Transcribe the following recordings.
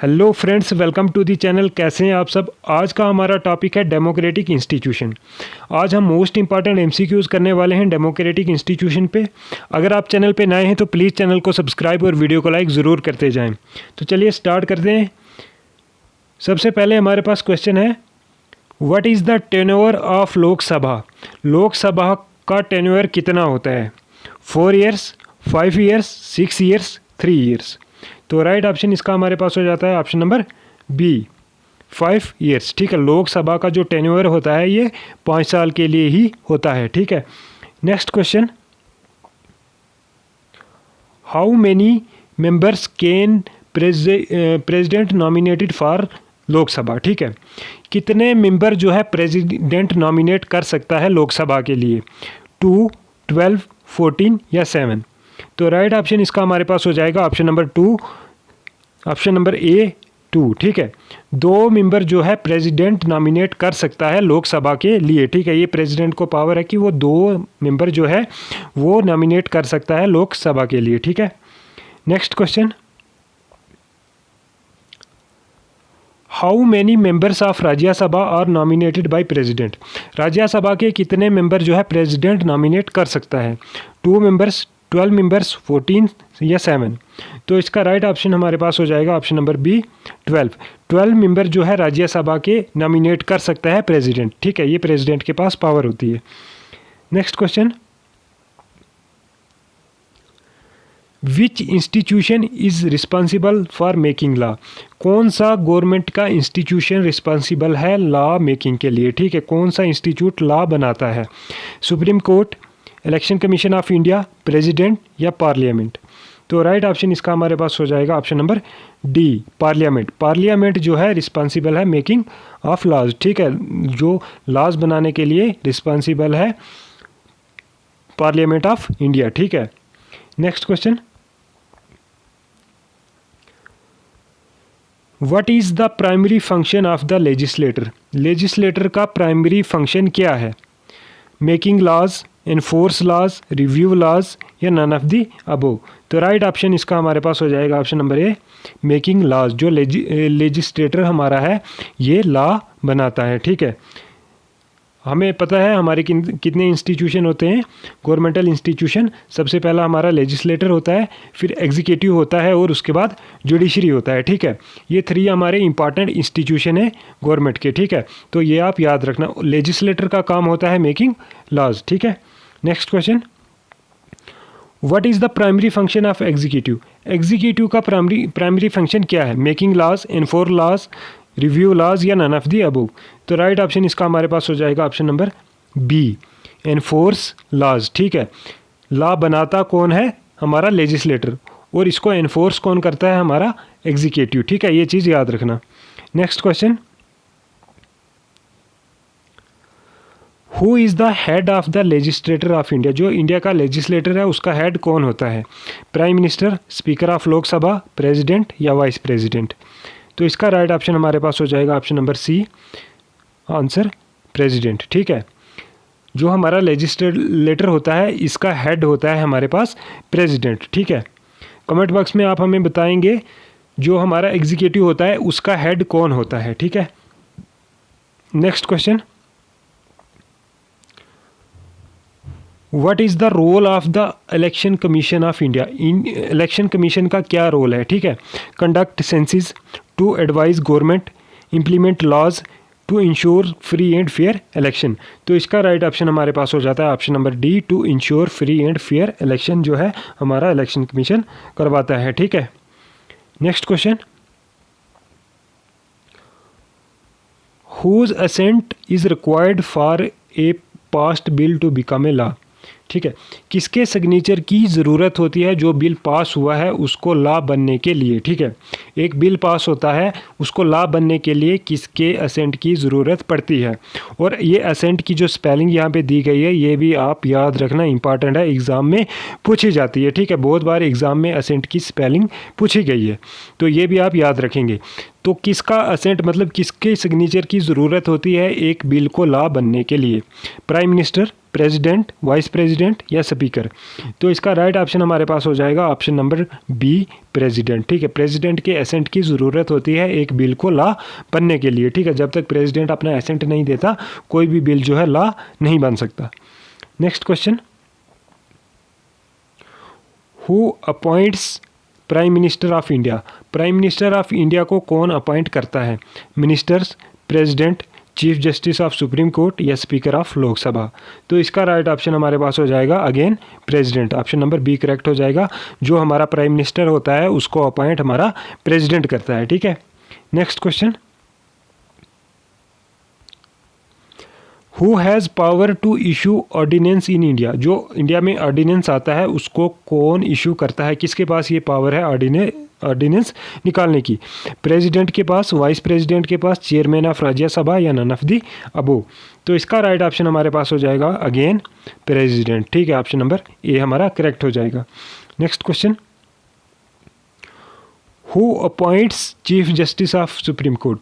Hello friends, welcome to the channel. कैसे हैं आप सब। आज का हमारा टॉपिक है डेमोक्रेटिक इंस्टीट्यूशन। आज हम मोस्ट इंपॉर्टेंट एमसीक्यूज करने वाले हैं डेमोक्रेटिक इंस्टीट्यूशन पे। अगर आप चैनल पे नए हैं तो प्लीज़ चैनल को सब्सक्राइब और वीडियो को लाइक ज़रूर करते जाएं। तो चलिए स्टार्ट करते हैं। सबसे पहले हमारे पास क्वेश्चन है, what is the tenure of Lok Sabha. Lok Sabha का टेन्योर कितना होता है? 4 ईयर्स, 5 ईयर्स, 6 ईयर्स, 3 ईयर्स। तो राइट ऑप्शन इसका हमारे पास हो जाता है ऑप्शन नंबर बी, 5 ईयर्स। ठीक है, लोकसभा का जो टेन्योर होता है ये 5 साल के लिए ही होता है। ठीक है, next question, how many members can president nominated for Lok Sabha. ठीक है, कितने मेंबर जो है प्रेसिडेंट नॉमिनेट कर सकता है लोकसभा के लिए? 2, 12, 14 या 7। तो राइट ऑप्शन इसका हमारे पास हो जाएगा ऑप्शन नंबर 2, ऑप्शन नंबर ए 2। ठीक है, 2 मेंबर जो है प्रेसिडेंट नॉमिनेट कर सकता है लोकसभा के लिए। ठीक है, ये प्रेसिडेंट को पावर है कि वो 2 मेंबर जो है वो नॉमिनेट कर सकता है लोकसभा के लिए। ठीक है, next question, how many members of Rajya Sabha are nominated by president. Rajya Sabha के कितने मेंबर जो है प्रेसिडेंट नॉमिनेट कर सकता है? 2 मेंबर्स, 12 मेंबर्स, 14 या 7। तो इसका राइट ऑप्शन हमारे पास हो जाएगा ऑप्शन नंबर बी, 12। 12 मेंबर जो है राज्यसभा के नॉमिनेट कर सकता है प्रेसिडेंट। ठीक है, ये प्रेसिडेंट के पास पावर होती है। Next question, which institution is responsible for making law. कौन सा गवर्नमेंट का इंस्टीट्यूशन रिस्पॉन्सिबल है लॉ मेकिंग के लिए? ठीक है, कौन सा इंस्टीट्यूट लॉ बनाता है? Supreme court, election commission of India, president या पार्लियामेंट। तो राइट ऑप्शन इसका हमारे पास हो जाएगा option number D, parliament. Parliament जो है रिस्पॉन्सिबल है मेकिंग ऑफ लॉज। ठीक है, जो लॉज बनाने के लिए रिस्पॉन्सिबल है पार्लियामेंट ऑफ इंडिया। ठीक है, next question, what is the primary function of the legislator. Legislator का प्राइमरी फंक्शन क्या है? Making laws, enforce laws, review laws या नन ऑफ द अबोव। तो राइट ऑप्शन इसका हमारे पास हो जाएगा option number A, making laws. जो लेजिस्लेटर हमारा है ये लॉ बनाता है। ठीक है, हमें पता है हमारे कितने इंस्टीट्यूशन होते हैं गवर्नमेंटल इंस्टीट्यूशन। सबसे पहला हमारा लेजिस्लेटर होता है, फिर एग्जीक्यूटिव होता है और उसके बाद जुडिशरी होता है। ठीक है, ये 3 हमारे इंपॉर्टेंट इंस्टीट्यूशन है गवर्नमेंट के। ठीक है, तो ये आप याद रखना, लेजिस्लेटर का काम होता है मेकिंग लॉज। ठीक है, next question, what is the primary function of executive. Executive का प्राइमरी फंक्शन क्या है? Making laws, enforce laws, review laws या नन ऑफ दी अबव। तो राइट ऑप्शन इसका हमारे पास हो जाएगा option number B, enforce laws. ठीक है, लॉ बनाता कौन है? हमारा लेजिस्लेटर, और इसको एनफोर्स कौन करता है? हमारा एग्जीक्यूटिव। ठीक है, ये चीज़ याद रखना। Next question, who is the head of the legislator of India. जो इंडिया का लेजिस्लेटर है उसका हेड कौन होता है? Prime minister, speaker of Lok Sabha, president या वाइस प्रेसिडेंट। तो इसका राइट ऑप्शन हमारे पास हो जाएगा option number C, answer president. ठीक है, जो हमारा लेजिस्लेटर होता है इसका हेड होता है हमारे पास प्रेसिडेंट। ठीक है, कमेंट बॉक्स में आप हमें बताएंगे जो हमारा एग्जीक्यूटिव होता है उसका हेड कौन होता है। ठीक है, next question, what is the role of the election commission of India. Election commission का क्या रोल है? ठीक है, conduct census, to advise government, implement laws, to ensure free and fair election. तो इसका राइट ऑप्शन हमारे पास हो जाता है option number D, to ensure free and fair election जो है हमारा इलेक्शन कमीशन करवाता है। ठीक है, next question, whose assent is required for a passed bill to become a law. ठीक है, किसके सिग्नेचर की ज़रूरत होती है जो बिल पास हुआ है उसको लॉ बनने के लिए? ठीक है, एक बिल पास होता है उसको लॉ बनने के लिए किसके असेंट की ज़रूरत पड़ती है? और ये असेंट की जो स्पेलिंग यहाँ पे दी गई है ये भी आप याद रखना, इंपॉर्टेंट है, एग्ज़ाम में पूछी जाती है। ठीक है, बहुत बार एग्ज़ाम में असेंट की स्पेलिंग पूछी गई है, तो ये भी आप याद रखेंगे। तो किसका असेंट मतलब किसके सिग्नेचर की ज़रूरत होती है एक बिल को लॉ बनने के लिए? Prime minister, president, vice president या स्पीकर। तो इसका राइट ऑप्शन हमारे पास हो जाएगा ऑप्शन नंबर बी, प्रेसिडेंट। ठीक है, प्रेसिडेंट के एसेंट की ज़रूरत होती है एक बिल को लॉ बनने के लिए। ठीक है, जब तक प्रेसिडेंट अपना एसेंट नहीं देता कोई भी बिल जो है लॉ नहीं बन सकता। Next question, who appoints prime minister of India. Prime minister of India को कौन अपॉइंट करता है? Ministers, president, chief justice of supreme court या स्पीकर ऑफ लोकसभा। तो इसका राइट ऑप्शन हमारे पास हो जाएगा again president. Option number B correct हो जाएगा। जो हमारा प्राइम मिनिस्टर होता है उसको अपॉइंट हमारा प्रेसिडेंट करता है। ठीक है, next question, who has power to issue ordinance in India. जो इंडिया में ऑर्डिनेंस आता है उसको कौन इशू करता है? किसके पास ये पावर है ऑर्डिनेंस निकालने की? प्रेसिडेंट के पास, वाइस प्रेसिडेंट के पास, चेयरमैन ऑफ राज्यसभा या नन ऑफ दी अबो। तो इसका राइट ऑप्शन हमारे पास हो जाएगा अगेन प्रेसिडेंट। ठीक है, ऑप्शन नंबर ए हमारा करेक्ट हो जाएगा। Next question, who appoints chief justice of supreme court.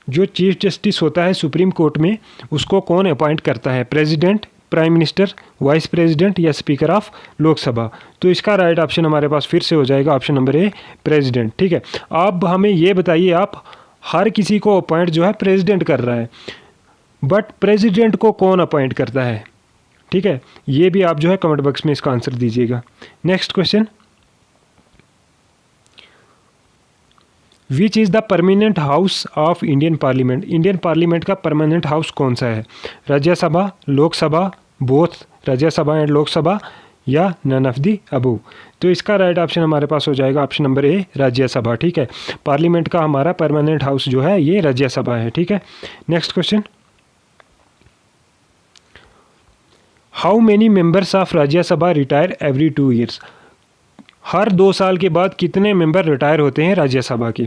जो चीफ जस्टिस होता है सुप्रीम कोर्ट में उसको कौन अपॉइंट करता है? President, prime minister, vice president या स्पीकर ऑफ लोकसभा। तो इसका राइट ऑप्शन हमारे पास फिर से हो जाएगा ऑप्शन नंबर ए, प्रेसिडेंट। ठीक है, अब हमें ये बताइए, आप हर किसी को अपॉइंट जो है प्रेसिडेंट कर रहा है, बट प्रेसिडेंट को कौन अपॉइंट करता है? ठीक है, ये भी आप जो है कमेंट बॉक्स में इसका आंसर दीजिएगा। Next question, which is the permanent house of Indian parliament. Indian parliament का परमानेंट हाउस कौन सा है? राज्यसभा, लोकसभा, बोथ राज्यसभा एंड लोकसभा या नन ऑफ दी अबो। तो इसका राइट ऑप्शन हमारे पास हो जाएगा ऑप्शन नंबर ए, राज्यसभा। ठीक है, पार्लियामेंट का हमारा परमानेंट हाउस जो है ये राज्यसभा है। ठीक है, next question, how many members of Rajya Sabha retire every 2 years. हर 2 साल के बाद कितने मेंबर रिटायर होते हैं राज्यसभा के?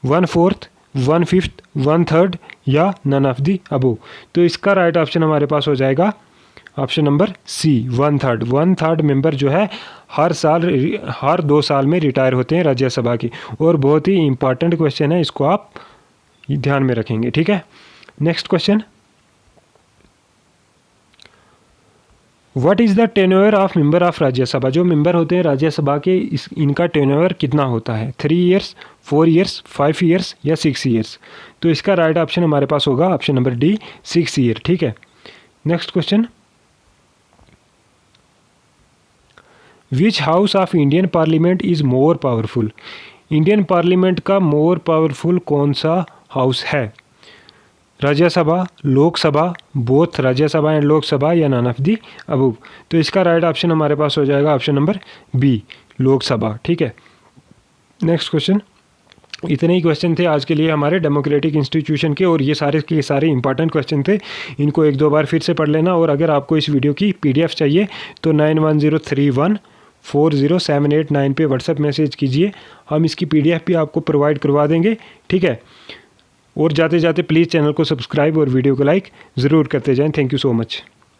1/4, 1/5, 1/3 या नन ऑफ दी अबो। तो इसका राइट ऑप्शन हमारे पास हो जाएगा ऑप्शन नंबर सी, 1/3। 1/3 मेंबर जो है हर 2 साल में रिटायर होते हैं राज्यसभा के। और बहुत ही इंपॉर्टेंट क्वेश्चन है, इसको आप ध्यान में रखेंगे। ठीक है, next question, what is the tenure of member of Rajya Sabha. जो मेंबर होते हैं राज्यसभा के इनका टेन्योर कितना होता है? 3 ईयर्स, 4 ईयर्स, 5 ईयर्स या 6 ईयर्स। तो इसका राइट ऑप्शन हमारे पास होगा ऑप्शन नंबर डी, 6 ईयर। ठीक है, next question, which house of Indian parliament is more powerful. Indian parliament का मोर पावरफुल कौन सा हाउस है? राज्यसभा, लोकसभा, बोथ राज्यसभा एंड लोकसभा या नन ऑफ दी अबव। तो इसका राइट ऑप्शन हमारे पास हो जाएगा ऑप्शन नंबर बी, लोकसभा। ठीक है, नेक्स्ट क्वेश्चन। इतने ही क्वेश्चन थे आज के लिए हमारे डेमोक्रेटिक इंस्टीट्यूशन के, और ये सारे के सारे इंपॉर्टेंट क्वेश्चन थे। इनको 1-2 बार फिर से पढ़ लेना। और अगर आपको इस वीडियो की PDF चाहिए तो 9103140789 पे व्हाट्सएप मैसेज कीजिए, हम इसकी PDF भी आपको प्रोवाइड करवा देंगे। ठीक है, और जाते जाते प्लीज़ चैनल को सब्सक्राइब और वीडियो को लाइक ज़रूर करते जाएं। Thank you so much.